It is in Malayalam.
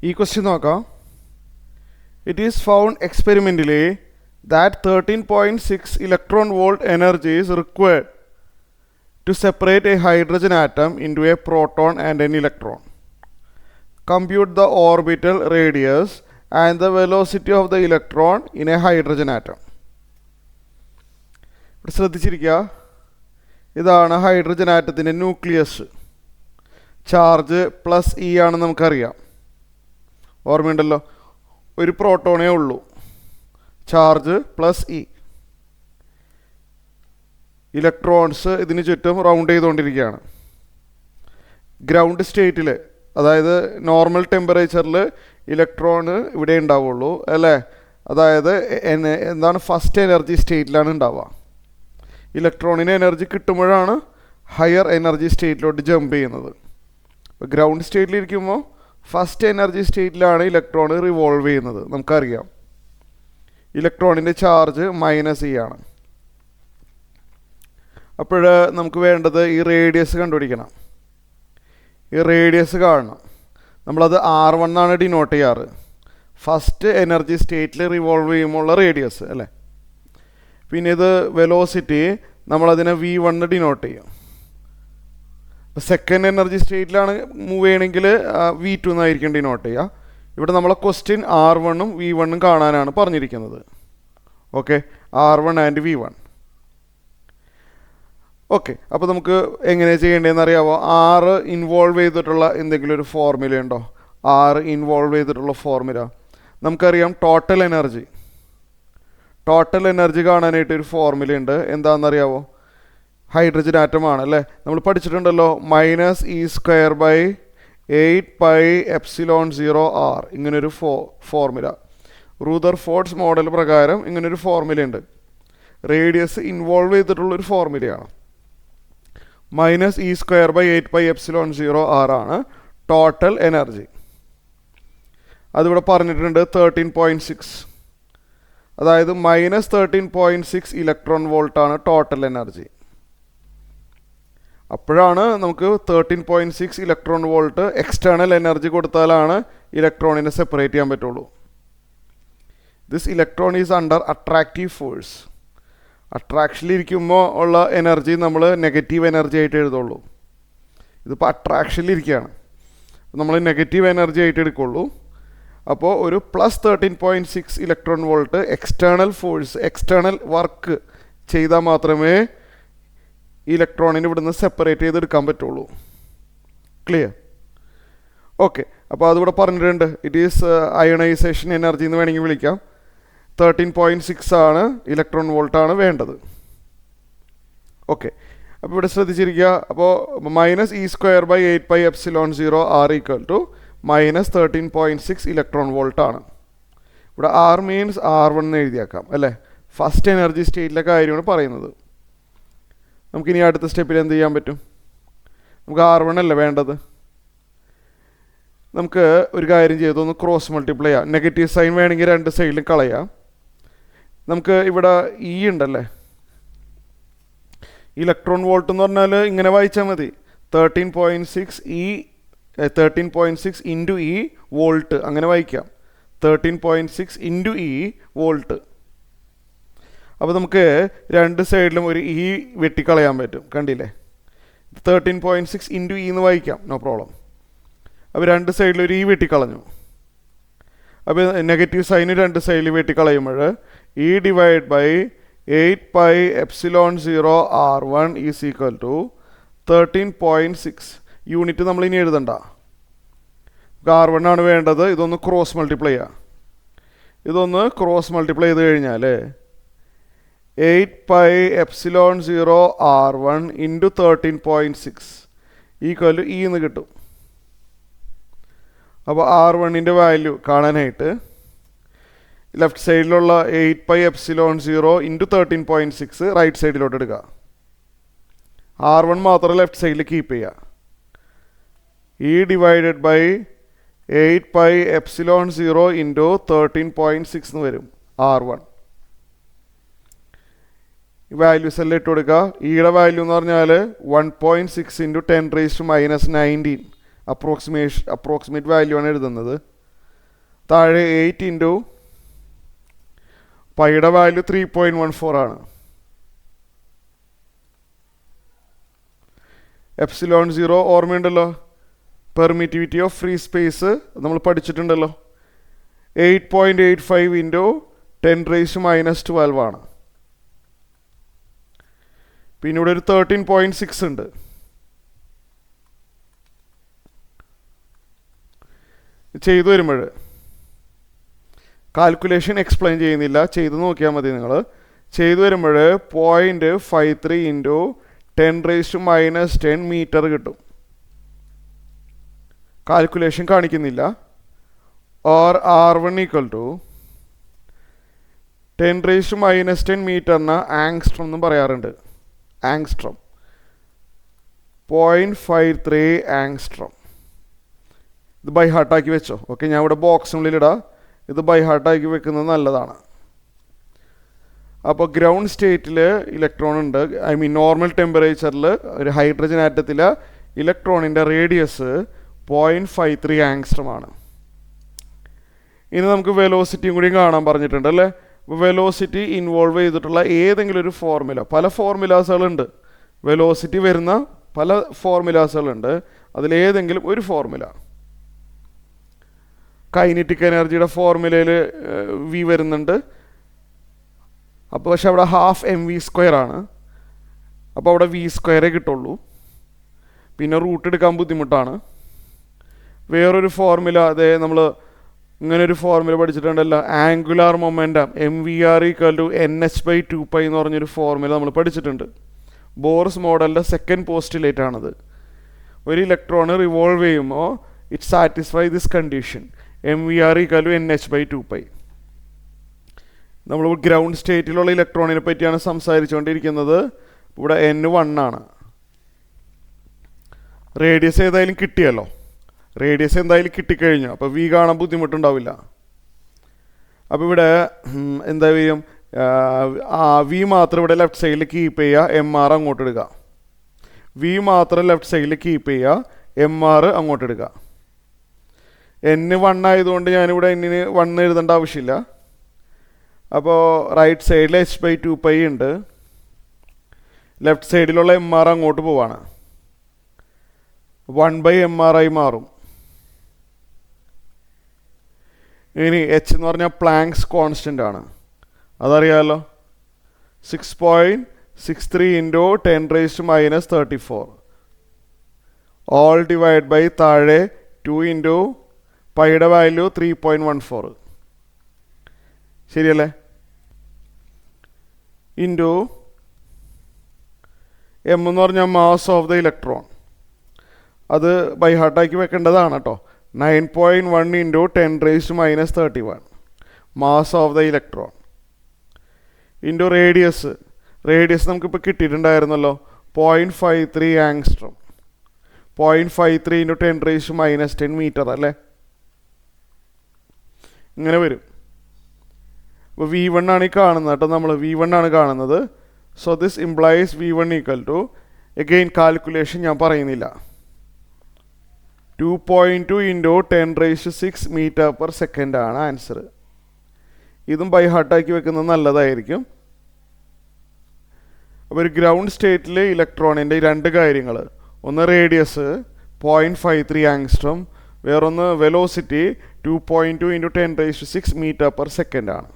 ഈ ക്വസ്റ്റ്യൻ നോക്കാം. It is found experimentally that 13.6 electron volt energy is required to separate a hydrogen atom into a proton and an electron. Compute the orbital radius and the velocity of the electron in a hydrogen atom. ഇവിടെ ശ്രദ്ധിച്ചിരിക്കുക, ഇതാണ് ഹൈഡ്രജൻ ആറ്റത്തിൻ്റെ ന്യൂക്ലിയസ്. ചാർജ് പ്ലസ് ഇ ആണെന്ന് നമുക്കറിയാം. ഓർമ്മയുണ്ടല്ലോ, ഒരു പ്രോട്ടോണേ ഉള്ളൂ. Charge plus E. ഇലക്ട്രോൺസ് ഇതിന് ചുറ്റും റൗണ്ട് ചെയ്തുകൊണ്ടിരിക്കുകയാണ്. ഗ്രൗണ്ട് സ്റ്റേറ്റിൽ, അതായത് നോർമൽ ടെമ്പറേച്ചറിൽ ഇലക്ട്രോണ് ഇവിടെ ഉണ്ടാവുള്ളൂ അല്ലേ. അതായത് എന്താണ്, ഫസ്റ്റ് എനർജി സ്റ്റേറ്റിലാണ് ഉണ്ടാവുക. ഇലക്ട്രോണിന് എനർജി കിട്ടുമ്പോഴാണ് ഹയർ എനർജി സ്റ്റേറ്റിലോട്ട് ജമ്പ് ചെയ്യുന്നത്. ഇപ്പോൾ ഗ്രൗണ്ട് സ്റ്റേറ്റിലിരിക്കുമ്പോൾ ഫസ്റ്റ് എനർജി സ്റ്റേറ്റിലാണ് ഇലക്ട്രോൺ റിവോൾവ് ചെയ്യുന്നത്. നമുക്കറിയാം ഇലക്ട്രോണിൻ്റെ ചാർജ് മൈനസ് ഇ ആണ്. അപ്പോൾ നമുക്ക് വേണ്ടത് ഈ റേഡിയസ് കണ്ടുപിടിക്കണം. ഈ റേഡിയസ് കാണണം. നമ്മളത് R1 എന്നാണ് ഡിനോട്ട് ചെയ്യാറ്. ഫസ്റ്റ് എനർജി സ്റ്റേറ്റിൽ റിവോൾവ് ചെയ്യുമ്പോൾ ഉള്ള റേഡിയസ് അല്ലേ. പിന്നെ ഇത് വെലോസിറ്റി, നമ്മളതിനെ V1 ഡിനോട്ട് ചെയ്യും. സെക്കൻഡ് എനർജി സ്റ്റേറ്റിലാണ് മൂവ് ചെയ്യണമെങ്കിൽ V2 എന്നായിരിക്കും ഡിനോട്ട് ചെയ്യുക. ഇവിടെ നമ്മളെ ക്വസ്റ്റ്യൻ R1ഉം V1ഉം കാണാനാണ് പറഞ്ഞിരിക്കുന്നത്. Okay, R1 and V1. Okay, അപ്പോൾ നമുക്ക് എങ്ങനെ ചെയ്യേണ്ടതെന്ന് അറിയാമോ? R ഇൻവോൾവ് ചെയ്തിട്ടുള്ള എന്തെങ്കിലും ഒരു ഫോർമുല ഉണ്ടോ? R ഇൻവോൾവ് ചെയ്തിട്ടുള്ള ഫോർമുല നമുക്കറിയാം. Total energy. ടോട്ടൽ എനർജി കാണാനായിട്ട് ഒരു ഫോർമുല ഉണ്ട്. എന്താണെന്നറിയാമോ? ഹൈഡ്രജൻ ആറ്റമാണ് അല്ലേ. നമ്മൾ പഠിച്ചിട്ടുണ്ടല്ലോ, -E²/8πε0r ഇങ്ങനൊരു ഫോർമുല. റൂദർഫോർഡ്സ് മോഡൽ പ്രകാരം ഇങ്ങനൊരു ഫോർമുല ഉണ്ട്. Radius involve ചെയ്തിട്ടുള്ളൊരു ഫോർമുലയാണ്. -E²/8πε0r ആണ് ടോട്ടൽ എനർജി. അതിവിടെ പറഞ്ഞിട്ടുണ്ട് 13.6, അതായത് -13.6 ഇലക്ട്രോൺ വോൾട്ടാണ് ടോട്ടൽ എനർജി. അപ്പോഴാണ് നമുക്ക് 13.6 ഇലക്ട്രോൺ വോൾട്ട് എക്സ്റ്റേണൽ എനർജി കൊടുത്താലാണ് ഇലക്ട്രോണിനെ സെപ്പറേറ്റ് ചെയ്യാൻ പറ്റുള്ളൂ. This electron is under attractive force. അട്രാക്ഷനിലിരിക്കുമ്പോൾ ഉള്ള എനർജി നമ്മൾ നെഗറ്റീവ് എനർജി ആയിട്ട് എഴുതുള്ളൂ. ഇതിപ്പോൾ അട്രാക്ഷനിലിരിക്കുകയാണ്, നമ്മൾ നെഗറ്റീവ് എനർജി ആയിട്ട് എടുക്കുള്ളൂ. അപ്പോൾ ഒരു +13.6 electron volt external force, external work ചെയ്താൽ മാത്രമേ ഇലക്ട്രോണിന് ഇവിടുന്ന് സെപ്പറേറ്റ് ചെയ്തെടുക്കാൻ പറ്റുള്ളൂ. ക്ലിയർ? ഓക്കെ, അപ്പോൾ അതിവിടെ പറഞ്ഞിട്ടുണ്ട്. ഇറ്റ് ഈസ് അയണൈസേഷൻ എനർജി എന്ന് വേണമെങ്കിൽ വിളിക്കാം. 13.6 ആണ് ഇലക്ട്രോൺ വോൾട്ടാണ് വേണ്ടത്. ഓക്കെ, അപ്പോൾ ഇവിടെ ശ്രദ്ധിച്ചിരിക്കുക. അപ്പോൾ -E²/8πε0r -13.6 ഇലക്ട്രോൺ വോൾട്ടാണ്. ഇവിടെ R മീൻസ് R1 എന്ന് എഴുതിയാക്കാം അല്ലേ. ഫസ്റ്റ് എനർജി സ്റ്റേറ്റിലെ കാര്യമാണ് പറയുന്നത്. നമുക്കിനി അടുത്ത സ്റ്റെപ്പിൽ എന്ത് ചെയ്യാൻ പറ്റും? നമുക്ക് R1 അല്ലേ വേണ്ടത്. നമുക്ക് ഒരു കാര്യം ചെയ്തു, ഒന്ന് ക്രോസ് മൾട്ടിപ്ലൈ ചെയ്യാം. നെഗറ്റീവ് സൈൻ വേണമെങ്കിൽ രണ്ട് സൈഡിലും കളയാം. നമുക്ക് ഇവിടെ ഇ ഉണ്ടല്ലേ, ഇലക്ട്രോൺ വോൾട്ട് എന്ന് പറഞ്ഞാൽ ഇങ്ങനെ വായിച്ചാൽ മതി. 13.6 ഇൻറ്റു ഇ വോൾട്ട്, അങ്ങനെ വായിക്കാം. 13.6 ഇൻറ്റു ഇ വോൾട്ട്. അപ്പോൾ നമുക്ക് രണ്ട് സൈഡിലും ഒരു ഇ വെട്ടിക്കളയാൻ പറ്റും. കണ്ടില്ലേ? 13.6 ഇൻറ്റു ഇ എന്ന് വായിക്കാം, നോ പ്രോബ്ലം. അപ്പോൾ രണ്ട് സൈഡിൽ ഒരു ഇ വെട്ടിക്കളഞ്ഞു. അപ്പോൾ നെഗറ്റീവ് സൈന് രണ്ട് സൈഡിൽ വെട്ടിക്കളയുമ്പോൾ E/8πε0r1 = 13.6. യൂണിറ്റ് നമ്മളിനി എഴുതണ്ട, R1 ആണ് വേണ്ടത്. ഇതൊന്ന് ക്രോസ് മൾട്ടിപ്ലൈ ചെയ്യാം. ഇതൊന്ന് ക്രോസ് മൾട്ടിപ്ലൈ ചെയ്ത് കഴിഞ്ഞാൽ 8πε0r1 × 13.6 = E എന്ന് കിട്ടും. അപ്പോൾ R1ൻ്റെ വാല്യൂ കാണാനായിട്ട് ലെഫ്റ്റ് സൈഡിലുള്ള 8πε0 × 13.6 റൈറ്റ് സൈഡിലോട്ട് എടുക്കുക. R1 മാത്രം ലെഫ്റ്റ് സൈഡിൽ കീപ്പ് ചെയ്യുക. E/8πε0 × 13.6 എന്ന് വരും R1. വാല്യൂസ് എല്ലാം ഇട്ട് കൊടുക്കുക. ഈയുടെ വാല്യൂ എന്ന് പറഞ്ഞാൽ 1.6 × 10⁻⁻19 അപ്രോക്സിമേറ്റ് വാല്യൂ ആണ് എഴുതുന്നത്. താഴെ 8 ഇൻറ്റു പൈയുടെ വാല്യൂ 3.14 ആണ്. എപ്സിലോൺ 0 ഓർമ്മയുണ്ടല്ലോ, പെർമിറ്റിവിറ്റി ഓഫ് ഫ്രീ സ്പേസ് നമ്മൾ പഠിച്ചിട്ടുണ്ടല്ലോ. 8.85 ഇൻറ്റു 10⁻⁻12 ആണ്. പിന്നെ ഇവിടെ ഒരു 13.6 ഉണ്ട്. ചെയ്തു വരുമ്പോൾ കാൽക്കുലേഷൻ എക്സ്പ്ലെയിൻ ചെയ്യുന്നില്ല, ചെയ്ത് നോക്കിയാൽ മതി നിങ്ങൾ. ചെയ്തു വരുമ്പോൾ 0.53 ഇൻറ്റു 10⁻⁻10 മീറ്റർ കിട്ടും. കാൽക്കുലേഷൻ കാണിക്കുന്നില്ല. ഓർ R1 = 10⁻⁻10 മീറ്ററിന് ആങ്സ്ട്രം എന്നും പറയാറുണ്ട്. Angstrom 0.53 angstrom. ഇത് ബൈ ഹാർട്ടാക്കി വെച്ചോ. ഓക്കെ, ഞാൻ ഇവിടെ ബോക്സിനുള്ളിലിടാം. ഇത് ബൈ ഹാർട്ടാക്കി വെക്കുന്നത് നല്ലതാണ്. അപ്പോൾ ഗ്രൗണ്ട് സ്റ്റേറ്റിൽ ഇലക്ട്രോൺ ഉണ്ട്. ഐ മീൻ നോർമൽ ടെമ്പറേച്ചറിൽ ഒരു ഹൈഡ്രജൻ ആറ്റത്തിൽ ഇലക്ട്രോണിൻ്റെ റേഡിയസ് 0.53 ആങ്സ്ട്രമാണ്. ഇനി നമുക്ക് വെലോസിറ്റിയും കൂടി കാണാൻ പറഞ്ഞിട്ടുണ്ട് അല്ലേ. അപ്പോൾ വെലോസിറ്റി ഇൻവോൾവ് ചെയ്തിട്ടുള്ള ഏതെങ്കിലും ഒരു ഫോർമുല, പല ഫോർമുലാസുകളുണ്ട്, വെലോസിറ്റി വരുന്ന പല ഫോർമുലാസുകളുണ്ട്. അതിലേതെങ്കിലും ഒരു ഫോർമുല, കൈനറ്റിക് എനർജിയുടെ ഫോർമുലയിൽ വി വരുന്നുണ്ട്. അപ്പോൾ പക്ഷെ അവിടെ ½ mv² ആണ്. അപ്പോൾ അവിടെ v² കിട്ടുള്ളൂ. പിന്നെ റൂട്ട് എടുക്കാൻ ബുദ്ധിമുട്ടാണ്. വേറൊരു ഫോർമുല, അതേ നമ്മൾ ഇങ്ങനൊരു ഫോർമുല പഠിച്ചിട്ടുണ്ടല്ലോ, ആംഗുലാർ മൊമെൻറ്റം mvr = nh/2π എന്ന് പറഞ്ഞൊരു ഫോർമുല നമ്മൾ പഠിച്ചിട്ടുണ്ട്. ബോർസ് മോഡലിൻ്റെ സെക്കൻഡ് പോസ്റ്റുലേറ്റ് ആണത്. ഒരു ഇലക്ട്രോൺ റിവോൾവ് ചെയ്യുമ്പോൾ it satisfy this condition, mvr = nh/2π. നമ്മൾ ഗ്രൗണ്ട് സ്റ്റേറ്റിലുള്ള ഇലക്ട്രോണിനെ പറ്റിയാണ് സംസാരിച്ചുകൊണ്ടിരിക്കുന്നത്. ഇവിടെ n1 ആണ്. റേഡിയസ് ഏതായാലും കിട്ടിയല്ലോ, റേഡിയസ് എന്തായാലും കിട്ടിക്കഴിഞ്ഞു. അപ്പോൾ വി കാണാൻ ബുദ്ധിമുട്ടുണ്ടാവില്ല. അപ്പോൾ ഇവിടെ എന്താ വരും, വി മാത്രം ഇവിടെ ലെഫ്റ്റ് സൈഡിൽ കീപ്പ് ചെയ്യുക, mr അങ്ങോട്ട് ഇടുക. വി മാത്രം ലെഫ്റ്റ് സൈഡിൽ കീപ്പ് ചെയ്യുക, mr അങ്ങോട്ട് ഇടുക. n1 ആയതുകൊണ്ട് ഞാനിവിടെ n-ന് 1 എഴുതേണ്ട ആവശ്യമില്ല. അപ്പോൾ റൈറ്റ് സൈഡിൽ h/2π ഉണ്ട്. ലെഫ്റ്റ് സൈഡിലുള്ള mr അങ്ങോട്ട് പോവാണ്, 1/mr ആയി മാറും. ഇനി h എന്ന് പറഞ്ഞാൽ പ്ലാങ്ക്സ് കോൺസ്റ്റൻ്റ് ആണ്, അതറിയാമല്ലോ. 6.63 ഇൻറ്റു 10⁻⁻34 ഓൾ ഡിവൈഡ് ബൈ താഴെ 2 ഇൻറ്റു പൈയുടെ വാല്യൂ 3.14 ശരിയല്ലേ, ഇൻറ്റു m എന്ന് പറഞ്ഞാൽ മാസ് ഓഫ് ദ ഇലക്ട്രോൺ. അത് ബൈ ഹാർട്ടാക്കി വെക്കേണ്ടതാണ് കേട്ടോ. 9.1 into 10⁻⁻31 mass of the electron into radius. Radius നമുക്കിപ്പോൾ കിട്ടിയിട്ടുണ്ടായിരുന്നല്ലോ, 0.53 ആങ്സ്ട്രം. 0.53 ഇൻറ്റു 10⁻⁻10 മീറ്റർ അല്ലേ, ഇങ്ങനെ വരും. അപ്പോൾ v1 ആണ് ഈ കാണുന്നത് കേട്ടോ, നമ്മൾ v1 ആണ് കാണുന്നത്. So this implies v1 = again calculation ഞാൻ പറയുന്നില്ല, 2.2 ഇൻറ്റു 10⁻6 മീറ്റർ/സെക്കൻഡ് ആണ് ആൻസർ. ഇതും ബൈ ഹാർട്ടാക്കി വെക്കുന്നത് നല്ലതായിരിക്കും. അപ്പോൾ ഒരു ഗ്രൗണ്ട് സ്റ്റേറ്റിൽ ഇലക്ട്രോണിൻ്റെ രണ്ട് കാര്യങ്ങൾ, ഒന്ന് റേഡിയസ് 0.53 ആങ്സ്ട്രം, വേറൊന്ന് വെലോസിറ്റി 2.2 ഇൻറ്റു 10⁻6 മീറ്റർ/സെക്കൻഡ് ആണ്.